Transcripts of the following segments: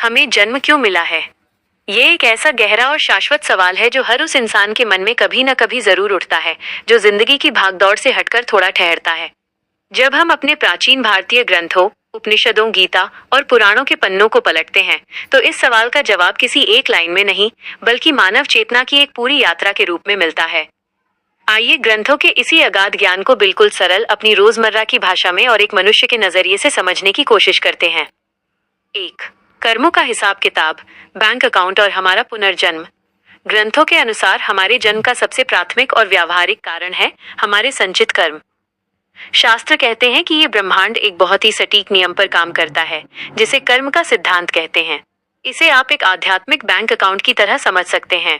हमें जन्म क्यों मिला है? ये एक ऐसा गहरा और शाश्वत सवाल है जो हर उस इंसान के मन में कभी न कभी जरूर उठता है, जो जिंदगी की भागदौड़ से हटकर थोड़ा ठहरता है। जब हम अपने प्राचीन भारतीय ग्रंथों, उपनिषदों, गीता और पुराणों के पन्नों को पलटते हैं, तो इस सवाल का जवाब किसी एक लाइन में नहीं, बल्कि मानव चेतना की एक पूरी यात्रा के रूप में मिलता है। आइए ग्रंथों के इसी अगाध ज्ञान को बिल्कुल सरल, अपनी रोजमर्रा की भाषा में और एक मनुष्य के नजरिए से समझने की कोशिश करते हैं। 1. कर्मों का हिसाब किताब, बैंक अकाउंट और हमारा पुनर्जन्म। ग्रंथों के अनुसार हमारे जन्म का सबसे प्राथमिक और व्यावहारिक कारण है हमारे संचित कर्म। शास्त्र कहते हैं कि ये ब्रह्मांड एक बहुत ही सटीक नियम पर काम करता है, जिसे कर्म का सिद्धांत कहते हैं। इसे आप एक आध्यात्मिक बैंक अकाउंट की तरह समझ सकते हैं।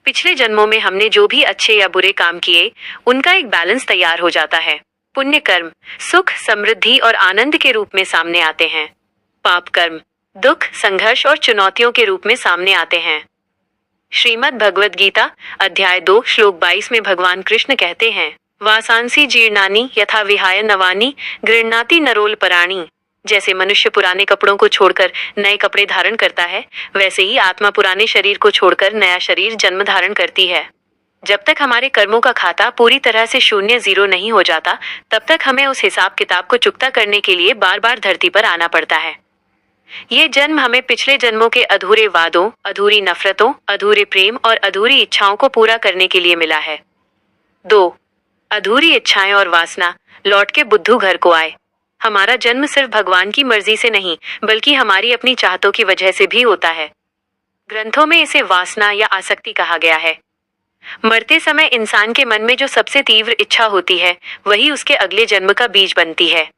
पिछले जन्मों में हमने जो भी अच्छे या बुरे काम किए, उनका एक बैलेंस तैयार हो जाता है। पुण्य कर्म सुख, समृद्धि और आनंद के रूप में सामने आते हैं। पाप कर्म दुख, संघर्ष और चुनौतियों के रूप में सामने आते हैं। श्रीमद् भगवद गीता अध्याय 2 श्लोक 22 में भगवान कृष्ण कहते हैं, वासांसी जीर्णानि यथा विहाय नवानि गृह्णाति नरोल पराणी। जैसे मनुष्य पुराने कपड़ों को छोड़कर नए कपड़े धारण करता है, वैसे ही आत्मा पुराने शरीर को छोड़कर नया शरीर जन्म धारण करती है। जब तक हमारे कर्मों का खाता पूरी तरह से शून्य, जीरो नहीं हो जाता, तब तक हमें उस हिसाब किताब को चुकता करने के लिए बार बार धरती पर आना पड़ता है। ये जन्म हमें पिछले जन्मों के अधूरे वादों, अधूरी नफरतों, अधूरे प्रेम और अधूरी इच्छाओं को पूरा करने के लिए मिला है। 2. अधूरी इच्छाएं और वासना लौट के बुद्धू घर को आए। हमारा जन्म सिर्फ भगवान की मर्जी से नहीं, बल्कि हमारी अपनी चाहतों की वजह से भी होता है। ग्रंथों में इसे वासना या आसक्ति कहा गया है। मरते समय इंसान के मन में जो सबसे तीव्र इच्छा होती है, वही उसके अगले जन्म का बीज बनती है।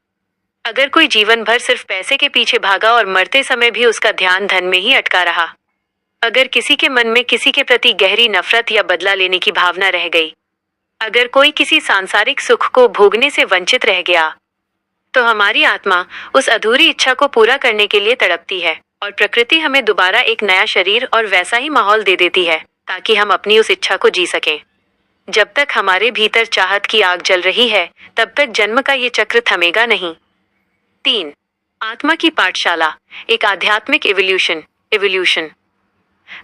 अगर कोई जीवन भर सिर्फ पैसे के पीछे भागा और मरते समय भी उसका ध्यान धन में ही अटका रहा, अगर किसी के मन में किसी के प्रति गहरी नफरत या बदला लेने की भावना रह गई, अगर कोई किसी सांसारिक सुख को भोगने से वंचित रह गया, तो हमारी आत्मा उस अधूरी इच्छा को पूरा करने के लिए तड़पती है और प्रकृति हमें दोबारा एक नया शरीर और वैसा ही माहौल दे देती है, ताकि हम अपनी उस इच्छा को जी सकें। जब तक हमारे भीतर चाहत की आग जल रही है, तब तक जन्म का ये चक्र थमेगा नहीं। 3. आत्मा की पाठशाला, एक आध्यात्मिक इवोल्यूशन।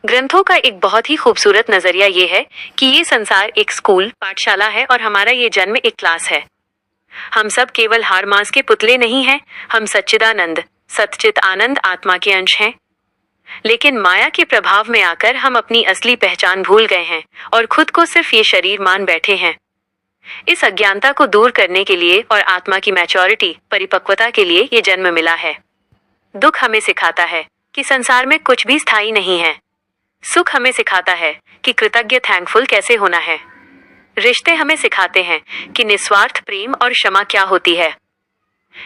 ग्रंथों का एक बहुत ही खूबसूरत नजरिया ये है कि ये संसार एक स्कूल, पाठशाला है और हमारा ये जन्म एक क्लास है। हम सब केवल हार मांस के पुतले नहीं हैं, हम सच्चिदानंद, सच्चित आनंद आत्मा के अंश हैं। लेकिन माया के प्रभाव में आकर हम अपनी असली पहचान भूल गए हैं और खुद को सिर्फ ये शरीर मान बैठे हैं। इस अज्ञानता को दूर करने के लिए और आत्मा की मैच्योरिटी, परिपक्वता के लिए ये जन्म मिला है। दुख हमें सिखाता है कि संसार में कुछ भी स्थायी नहीं है। सुख हमें सिखाता है कि कृतज्ञ, थैंकफुल कैसे होना है। रिश्ते हमें सिखाते हैं कि निस्वार्थ प्रेम और क्षमा क्या होती है।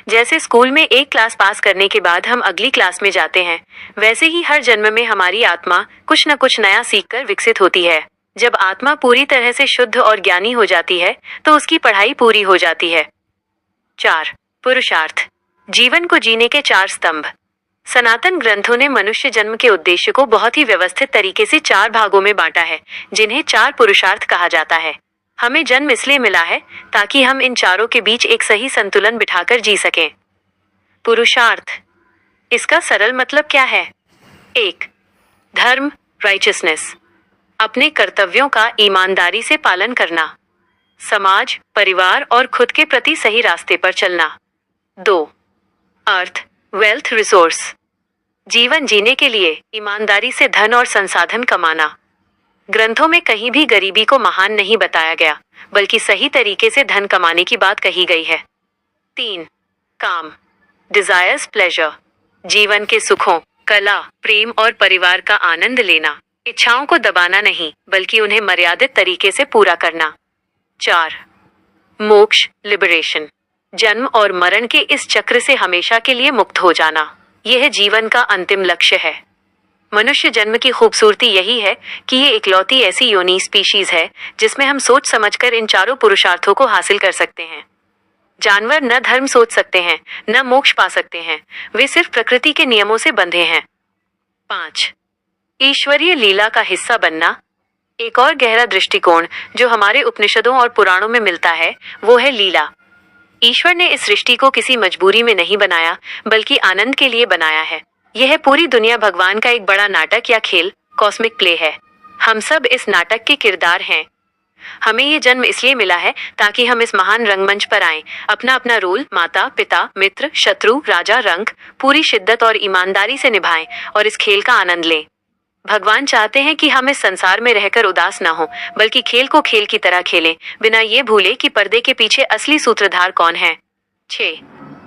जैसे स्कूल में एक क्लास पास करने के बाद हम अगली क्लास में जाते हैं, वैसे ही हर जन्म में हमारी आत्मा कुछ न कुछ नया सीखकर विकसित होती है। जब आत्मा पूरी तरह से शुद्ध और ज्ञानी हो जाती है, तो उसकी पढ़ाई पूरी हो जाती है। 4. पुरुषार्थ, जीवन को जीने के 4 स्तंभ। सनातन ग्रंथों ने मनुष्य जन्म के उद्देश्य को बहुत ही व्यवस्थित तरीके से 4 भागों में बांटा है, जिन्हें 4 पुरुषार्थ कहा जाता है। हमें जन्म इसलिए मिला है ताकि हम इन चारों के बीच एक सही संतुलन बिठाकर जी सकें। पुरुषार्थ, इसका सरल मतलब क्या है? 1. धर्म, राइचसनेस, अपने कर्तव्यों का ईमानदारी से पालन करना। समाज, परिवार और खुद के प्रति सही रास्ते पर चलना। 2. अर्थ, वेल्थ, रिसोर्स, जीवन जीने के लिए ईमानदारी से धन और संसाधन कमाना। ग्रंथों में कहीं भी गरीबी को महान नहीं बताया गया, बल्कि सही तरीके से धन कमाने की बात कही गई है। 3. काम, डिजायर्स, प्लेजर, जीवन के सुखों, कला, प्रेम और परिवार का आनंद लेना। इच्छाओं को दबाना नहीं, बल्कि उन्हें मर्यादित तरीके से पूरा करना। 4. मोक्ष, लिबरेशन, जन्म और मरण के इस चक्र से हमेशा के लिए मुक्त हो जाना। यह जीवन का अंतिम लक्ष्य है। मनुष्य जन्म की खूबसूरती यही है कि ये इकलौती ऐसी योनि स्पीशीज है जिसमें हम सोच समझकर इन चारों पुरुषार्थों को हासिल कर सकते हैं। जानवर न धर्म सोच सकते हैं, न मोक्ष पा सकते हैं, वे सिर्फ प्रकृति के नियमों से बंधे हैं। 5. ईश्वरीय लीला का हिस्सा बनना, एक और गहरा दृष्टिकोण जो हमारे उपनिषदों और पुराणों में मिलता है, वो है लीला। ईश्वर ने इस सृष्टि को किसी मजबूरी में नहीं बनाया, बल्कि आनंद के लिए बनाया है। यह पूरी दुनिया भगवान का एक बड़ा नाटक या खेल, कॉस्मिक प्ले है। हम सब इस नाटक के किरदार हैं। हमें ये जन्म इसलिए मिला है ताकि हम इस महान रंगमंच पर आएं, अपना अपना रोल माता, पिता, मित्र, शत्रु, राजा, रंग पूरी शिद्दत और ईमानदारी से निभाएं और इस खेल का आनंद लें। भगवान चाहते हैं कि हम इस संसार में रहकर उदास ना हो, बल्कि खेल को खेल की तरह खेलें, बिना ये भूले कि पर्दे के पीछे असली सूत्रधार कौन है। 6.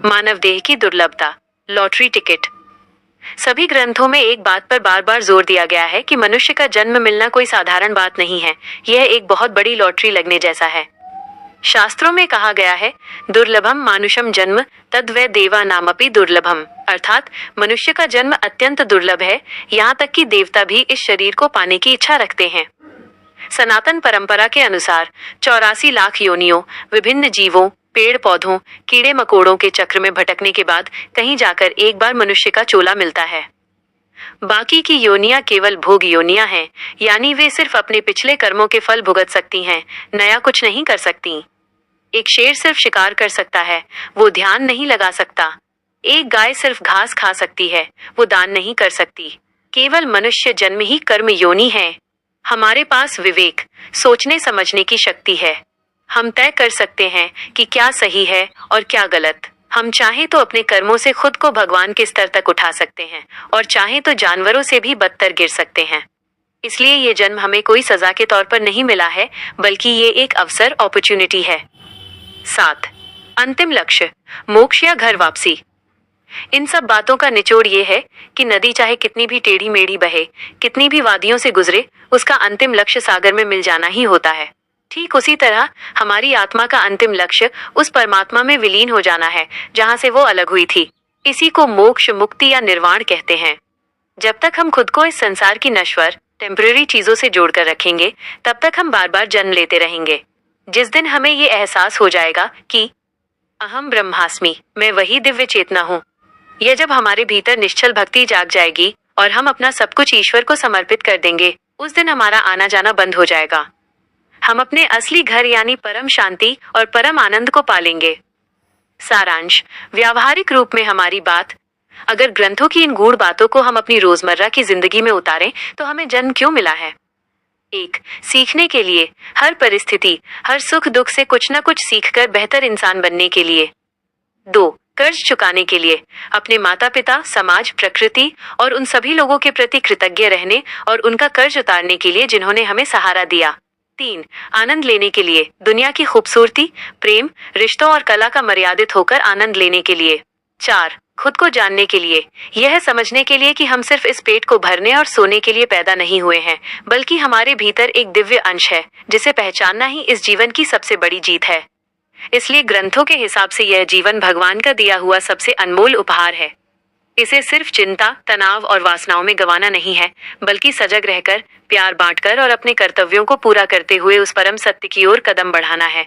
मानव देह की दुर्लभता, लॉटरी टिकट। सभी ग्रंथों में एक बात पर बार बार जोर दिया गया है कि मनुष्य का जन्म मिलना कोई साधारण बात नहीं है, यह एक बहुत बड़ी लॉटरी लगने जैसा है। शास्त्रों में कहा गया है, दुर्लभम मानुषम जन्म तद्वै देवा नामपि दुर्लभम, अर्थात मनुष्य का जन्म अत्यंत दुर्लभ है, यहाँ तक कि देवता भी इस शरीर को पाने की इच्छा रखते हैं। सनातन परंपरा के अनुसार 84 लाख योनियों, विभिन्न जीवों, पेड़ पौधों, कीड़े मकोड़ों के चक्र में भटकने के बाद कहीं जाकर एक बार मनुष्य का चोला मिलता है। बाकी की योनियां केवल भोग योनियां हैं, यानी वे सिर्फ अपने पिछले कर्मों के फल भुगत सकती हैं, नया कुछ नहीं कर सकती। एक शेर सिर्फ शिकार कर सकता है, वो ध्यान नहीं लगा सकता। एक गाय सिर्फ घास खा सकती है, वो दान नहीं कर सकती। केवल मनुष्य जन्म ही कर्म योनि है। हमारे पास विवेक, सोचने समझने की शक्ति है। हम तय कर सकते हैं कि क्या सही है और क्या गलत। हम चाहें तो अपने कर्मों से खुद को भगवान के स्तर तक उठा सकते हैं और चाहें तो जानवरों से भी बदतर गिर सकते हैं। इसलिए ये जन्म हमें कोई सजा के तौर पर नहीं मिला है, बल्कि ये एक अवसर, अपॉर्चुनिटी है। 7. अंतिम लक्ष्य, मोक्ष या घर वापसी। इन सब बातों का निचोड़ ये है कि नदी चाहे कितनी भी टेढ़ी मेढ़ी बहे, कितनी भी वादियों से गुजरे, उसका अंतिम लक्ष्य सागर में मिल जाना ही होता है। ठीक उसी तरह हमारी आत्मा का अंतिम लक्ष्य उस परमात्मा में विलीन हो जाना है जहां से वो अलग हुई थी। इसी को मोक्ष, मुक्ति या निर्वाण कहते हैं। जब तक हम खुद को इस संसार की नश्वर, टेम्परेरी चीजों से जोड़कर रखेंगे, तब तक हम बार बार जन्म लेते रहेंगे। जिस दिन हमें ये एहसास हो जाएगा कि अहम ब्रह्मास्मि, मैं वही दिव्य चेतना हूँ, यह जब हमारे भीतर निश्चल भक्ति जाग जाएगी और हम अपना सब कुछ ईश्वर को समर्पित कर देंगे, उस दिन हमारा आना जाना बंद हो जाएगा। हम अपने असली घर यानी परम शांति और परम आनंद को पालेंगे। सारांश, व्यावहारिक रूप में हमारी बात, अगर ग्रंथों की इन गूढ़ बातों को हम अपनी रोजमर्रा की जिंदगी में उतारें तो हमें जन्म क्यों मिला है? 1. सीखने के लिए, हर परिस्थिति, हर सुख दुख से कुछ न कुछ सीखकर बेहतर इंसान बनने के लिए। 2. कर्ज चुकाने के लिए, अपने माता पिता, समाज, प्रकृति और उन सभी लोगों के प्रति कृतज्ञ रहने और उनका कर्ज उतारने के लिए जिन्होंने हमें सहारा दिया। 3. आनंद लेने के लिए, दुनिया की खूबसूरती, प्रेम, रिश्तों और कला का मर्यादित होकर आनंद लेने के लिए। 4. खुद को जानने के लिए, यह समझने के लिए कि हम सिर्फ इस पेट को भरने और सोने के लिए पैदा नहीं हुए हैं, बल्कि हमारे भीतर एक दिव्य अंश है जिसे पहचानना ही इस जीवन की सबसे बड़ी जीत है। इसलिए ग्रंथों के हिसाब से यह जीवन भगवान का दिया हुआ सबसे अनमोल उपहार है। इसे सिर्फ चिंता, तनाव और वासनाओं में गंवाना नहीं है, बल्कि सजग रहकर, प्यार बांटकर और अपने कर्तव्यों को पूरा करते हुए उस परम सत्य की ओर कदम बढ़ाना है